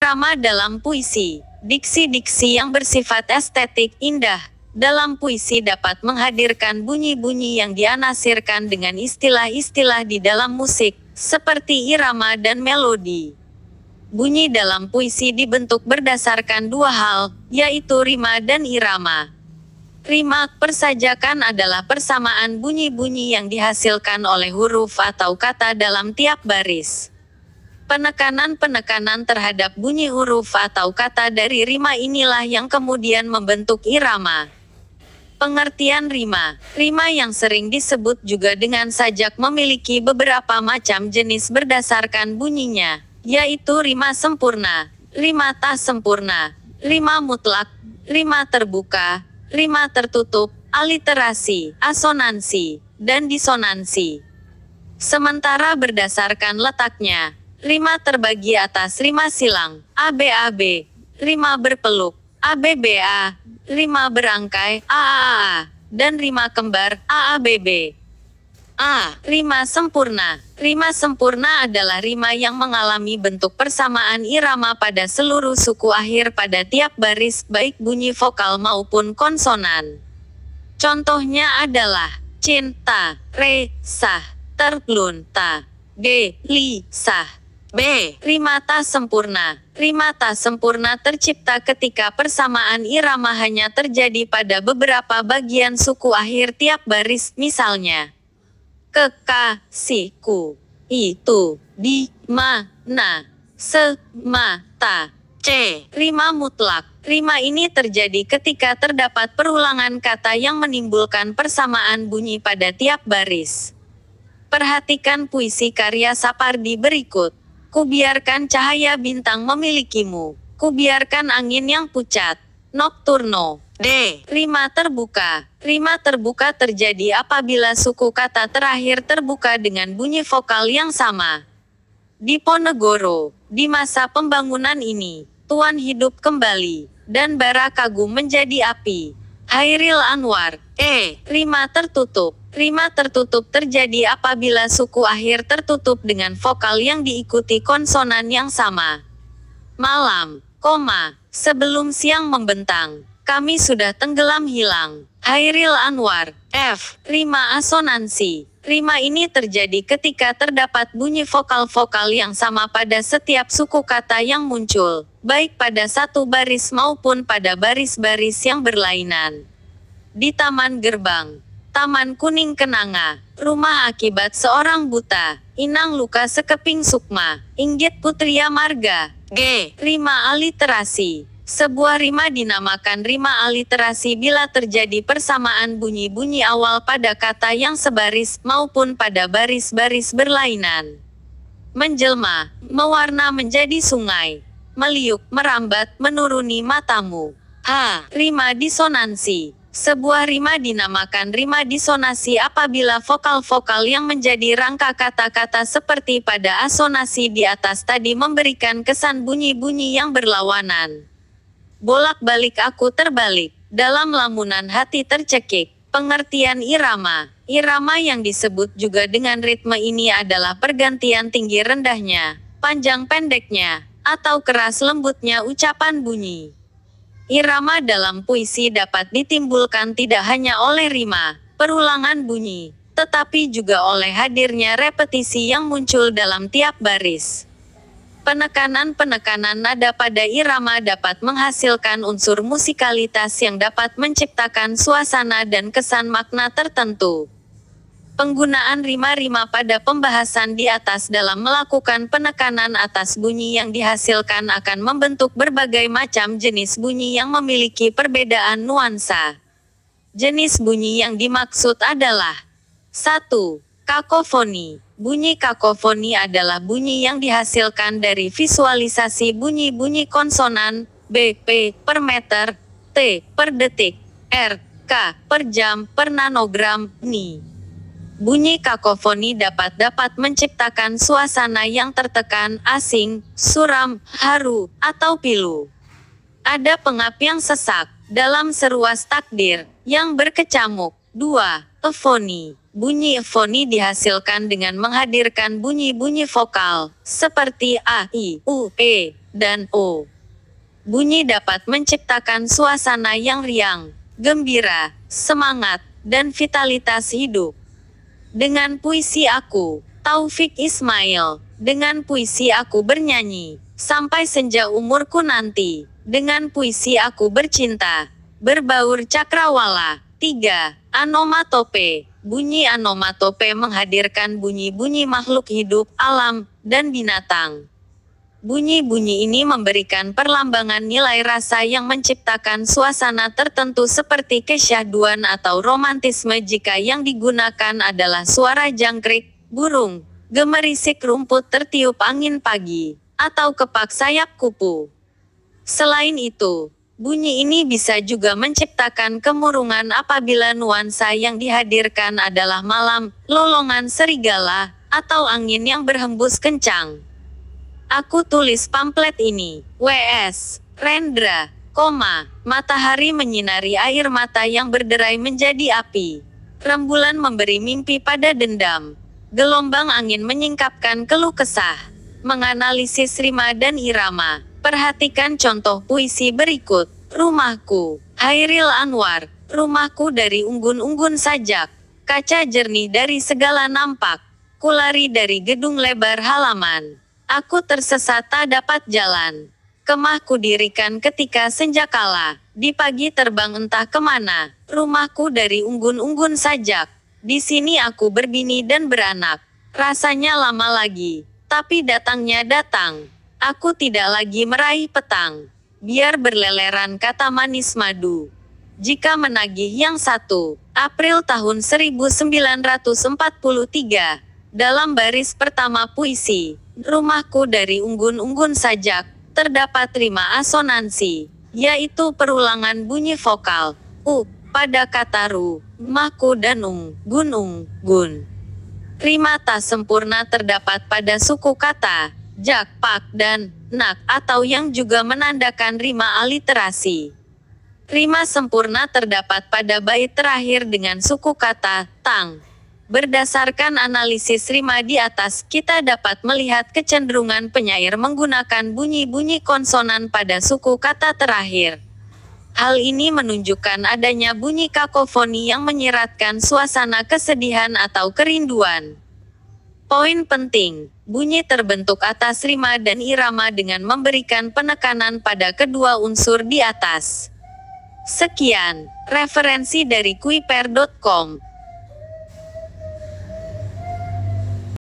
Irama dalam puisi. Diksi-diksi yang bersifat estetik indah dalam puisi dapat menghadirkan bunyi-bunyi yang dianasirkan dengan istilah-istilah di dalam musik, seperti irama dan melodi. Bunyi dalam puisi dibentuk berdasarkan dua hal, yaitu rima dan irama. Rima, persajakan adalah persamaan bunyi-bunyi yang dihasilkan oleh huruf atau kata dalam tiap baris. Penekanan-penekanan terhadap bunyi huruf atau kata dari rima inilah yang kemudian membentuk irama. Pengertian rima. Rima yang sering disebut juga dengan sajak memiliki beberapa macam jenis berdasarkan bunyinya, yaitu rima sempurna, rima tak sempurna, rima mutlak, rima terbuka, rima tertutup, aliterasi, asonansi, dan disonansi. Sementara berdasarkan letaknya, rima terbagi atas rima silang, ABAB, rima berpeluk, ABBA, rima berangkai, AAA, dan rima kembar, AABB. Rima sempurna. Rima sempurna adalah rima yang mengalami bentuk persamaan irama pada seluruh suku akhir pada tiap baris, baik bunyi vokal maupun konsonan. Contohnya adalah cinta, re, sah, terlun, ta, ge, li, sah. B. Rima tak sempurna. Rima tak sempurna tercipta ketika persamaan irama hanya terjadi pada beberapa bagian suku akhir tiap baris, misalnya kekasihku, itu, di, mana, semata. C. Rima mutlak. Rima ini terjadi ketika terdapat perulangan kata yang menimbulkan persamaan bunyi pada tiap baris. Perhatikan puisi karya Sapardi berikut. Kubiarkan cahaya bintang memilikimu. Kubiarkan angin yang pucat. Nocturno. D. Rima terbuka. Rima terbuka terjadi apabila suku kata terakhir terbuka dengan bunyi vokal yang sama. Diponegoro. Di masa pembangunan ini, Tuan hidup kembali, dan bara kagum menjadi api. Hairil Anwar. E. Rima tertutup. Rima tertutup terjadi apabila suku akhir tertutup dengan vokal yang diikuti konsonan yang sama. Malam, sebelum siang membentang, kami sudah tenggelam hilang. Hairil Anwar. F. Rima asonansi. Rima ini terjadi ketika terdapat bunyi vokal-vokal yang sama pada setiap suku kata yang muncul, baik pada satu baris maupun pada baris-baris yang berlainan. Di Taman Gerbang. Taman Kuning Kenanga, rumah akibat seorang buta, inang luka sekeping sukma, inggit putria marga. G. Rima aliterasi. Sebuah rima dinamakan rima aliterasi bila terjadi persamaan bunyi-bunyi awal pada kata yang sebaris maupun pada baris-baris berlainan. Menjelma, mewarna menjadi sungai, meliuk, merambat, menuruni matamu. H. Rima disonansi. Sebuah rima dinamakan rima disonasi apabila vokal-vokal yang menjadi rangka kata-kata seperti pada asonasi di atas tadi memberikan kesan bunyi-bunyi yang berlawanan. Bolak-balik aku terbalik, dalam lamunan hati tercekik. Pengertian irama. Irama yang disebut juga dengan ritme ini adalah pergantian tinggi rendahnya, panjang pendeknya, atau keras lembutnya ucapan bunyi. Irama dalam puisi dapat ditimbulkan tidak hanya oleh rima, perulangan bunyi, tetapi juga oleh hadirnya repetisi yang muncul dalam tiap baris. Penekanan-penekanan nada pada irama dapat menghasilkan unsur musikalitas yang dapat menciptakan suasana dan kesan makna tertentu. Penggunaan rima-rima pada pembahasan di atas dalam melakukan penekanan atas bunyi yang dihasilkan akan membentuk berbagai macam jenis bunyi yang memiliki perbedaan nuansa. Jenis bunyi yang dimaksud adalah 1. Kakofoni. Bunyi kakofoni adalah bunyi yang dihasilkan dari visualisasi bunyi-bunyi konsonan, B, P, per meter, T, per detik, R, K, per jam, per nanogram, Ni. Bunyi kakofoni dapat menciptakan suasana yang tertekan, asing, suram, haru, atau pilu. Ada pengap yang sesak, dalam seruas takdir, yang berkecamuk. 2. Efoni. Bunyi efoni dihasilkan dengan menghadirkan bunyi-bunyi vokal, seperti A, I, U, E, dan O. Bunyi dapat menciptakan suasana yang riang, gembira, semangat, dan vitalitas hidup. Dengan puisi aku, Taufik Ismail. Dengan puisi aku bernyanyi, sampai senja umurku nanti. Dengan puisi aku bercinta, berbaur cakrawala. 3. Anomatope. Bunyi anomatope menghadirkan bunyi-bunyi makhluk hidup, alam, dan binatang. Bunyi-bunyi ini memberikan perlambangan nilai rasa yang menciptakan suasana tertentu seperti kesyahduan atau romantisme jika yang digunakan adalah suara jangkrik, burung, gemerisik rumput tertiup angin pagi, atau kepak sayap kupu. Selain itu, bunyi ini bisa juga menciptakan kemurungan apabila nuansa yang dihadirkan adalah malam, lolongan serigala, atau angin yang berhembus kencang. Aku tulis pamflet ini. W.S. Rendra, matahari menyinari air mata yang berderai menjadi api. Rembulan memberi mimpi pada dendam. Gelombang angin menyingkapkan keluh kesah. Menganalisis rima dan irama. Perhatikan contoh puisi berikut. Rumahku, Hairil Anwar. Rumahku dari unggun-unggun sajak. Kaca jernih dari segala nampak. Kulari dari gedung lebar halaman. Aku tersesat tak dapat jalan. Kemahku dirikan ketika senja kala. Di pagi terbang entah kemana. Rumahku dari unggun-unggun sajak. Di sini aku berbini dan beranak. Rasanya lama lagi. Tapi datangnya datang. Aku tidak lagi meraih petang. Biar berleleran kata manis madu. Jika menagih yang 1 April tahun 1943. Dalam baris pertama puisi, Rumahku dari unggun-unggun sajak, terdapat rima asonansi, yaitu perulangan bunyi vokal, U, pada kata ru, mahku dan gun, gun. Rima tak sempurna terdapat pada suku kata, jak, pak, dan nak, atau yang juga menandakan rima aliterasi. Rima sempurna terdapat pada bait terakhir dengan suku kata, tang. Berdasarkan analisis rima di atas, kita dapat melihat kecenderungan penyair menggunakan bunyi-bunyi konsonan pada suku kata terakhir. Hal ini menunjukkan adanya bunyi kakofoni yang menyiratkan suasana kesedihan atau kerinduan. Poin penting, bunyi terbentuk atas rima dan irama dengan memberikan penekanan pada kedua unsur di atas. Sekian, referensi dari kuiper.com.